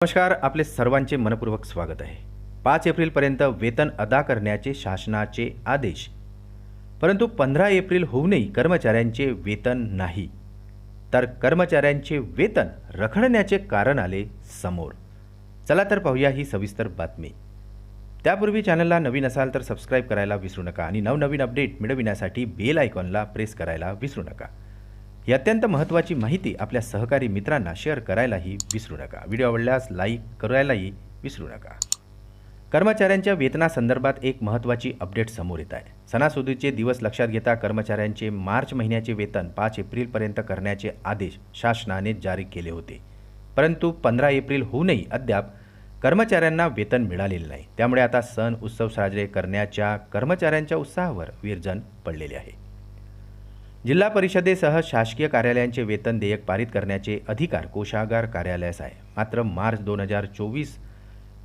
नमस्कार, आपले सर्वांचे मनपूर्वक स्वागत आहे। 5 एप्रिलपर्यंत वेतन अदा करण्याचे शासनाचे आदेश, परंतु 15 एप्रिल होऊनही कर्मचाऱ्यांचे वेतन नाही, तर कर्मचाऱ्यांचे वेतन रखडण्याचे कारण आले समोर। चला तर पाहूया ही सविस्तर बातमी। त्यापूर्वी चॅनलला नवीन असाल तर सबस्क्राइब करायला विसरू नका आणि नवनवीन अपडेट मिळविण्यासाठी बेल आयकॉनला प्रेस करायला विसरू नका। ही अत्यंत महत्त्वाची माहिती आपल्या सहकारी मित्रांना शेअर करायलाही विसरू नका। व्हिडिओ आवडल्यास लाईक करायलाही विसरू नका। कर्मचाऱ्यांच्या वेतनासंदर्भात एक महत्त्वाची अपडेट समोर येत आहे। सणासुदीचे दिवस लक्षात घेता कर्मचाऱ्यांचे मार्च महिन्याचे वेतन 5 एप्रिलपर्यंत करण्याचे आदेश शासनाने जारी केले होते, परंतु 15 एप्रिल होऊनही अद्याप कर्मचाऱ्यांना वेतन मिळालेले नाही। त्यामुळे आता सण उत्सव साजरे करण्याच्या कर्मचाऱ्यांच्या उत्साहावर विरजण पडलेले आहे। जिल्हा परिषदेसह शासकीय कार्यालयांचे वेतन देयक पारित करण्याचे अधिकार कोषागार कार्यालयास आहे। मात्र मार्च 2024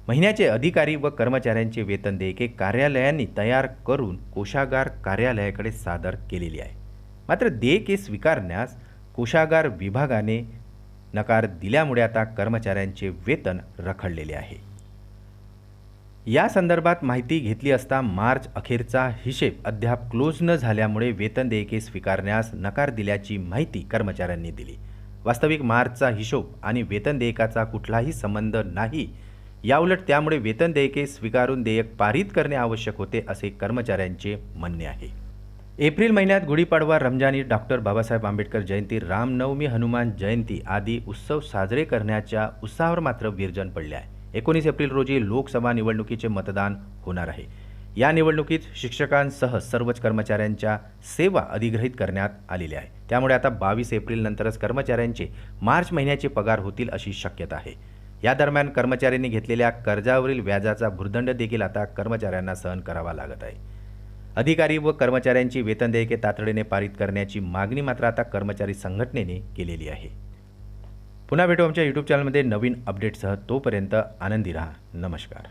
महिन्याचे अधिकारी व कर्मचाऱ्यांचे वेतन देयके कार्यालयांनी तयार करून कोषागार कार्यालयाकडे सादर केलेली आहे। मात्र देयके स्वीकारण्यास कोषागार विभागाने नकार दिल्यामुळे आता कर्मचाऱ्यांचे वेतन रखडलेले आहे। या संदर्भात माहिती घेतली असता मार्च अखेरचा हिशेब अद्याप क्लोज न झाल्यामुळे वेतन देयके स्वीकारण्यास नकार दिल्याची माहिती कर्मचाऱ्यांनी दिली। वास्तविक मार्चचा हिशोब आणि वेतन देयकाचा कुठलाही संबंध नाही। याउलट त्यामुळे वेतन देयके स्वीकारून देयक पारित करणे आवश्यक होते असे कर्मचाऱ्यांचे म्हणणे आहे। एप्रिल महिन्यात गुढीपाडवा, रमजान ईद, डॉक्टर बाबासाहेब आंबेडकर जयंती, रामनवमी, हनुमान जयंती आदी उत्सव साजरे करण्याच्या उत्साहावर मात्र विरजण पडले आहे। 19 एप्रिल रोजी लोकसभा निवडणुकीचे मतदान होणार आहे। या निवडणुकीत शिक्षकांसह सर्वच कर्मचाऱ्यांच्या सेवा अधिग्रहित करण्यात आलेल्या आहे। त्यामुळे आता 22 एप्रिल नंतरच कर्मचाऱ्यांचे मार्च महिन्याचे पगार होतील अशी शक्यता आहे। या दरम्यान कर्मचाऱ्यांनी घेतलेल्या कर्जावरील व्याजाचा भुर्दंड देखील आता कर्मचाऱ्यांना सहन करावा लागत आहे। अधिकारी व कर्मचाऱ्यांची वेतन देयके तातडीने पारित करण्याची मागणी मात्र आता कर्मचारी संघटनेने केलेली आहे। पुन्हा भेटू आमच्या YouTube चॅनलमध्ये नवीन अपडेटसह। तोपर्यंत आनंदी रहा। नमस्कार।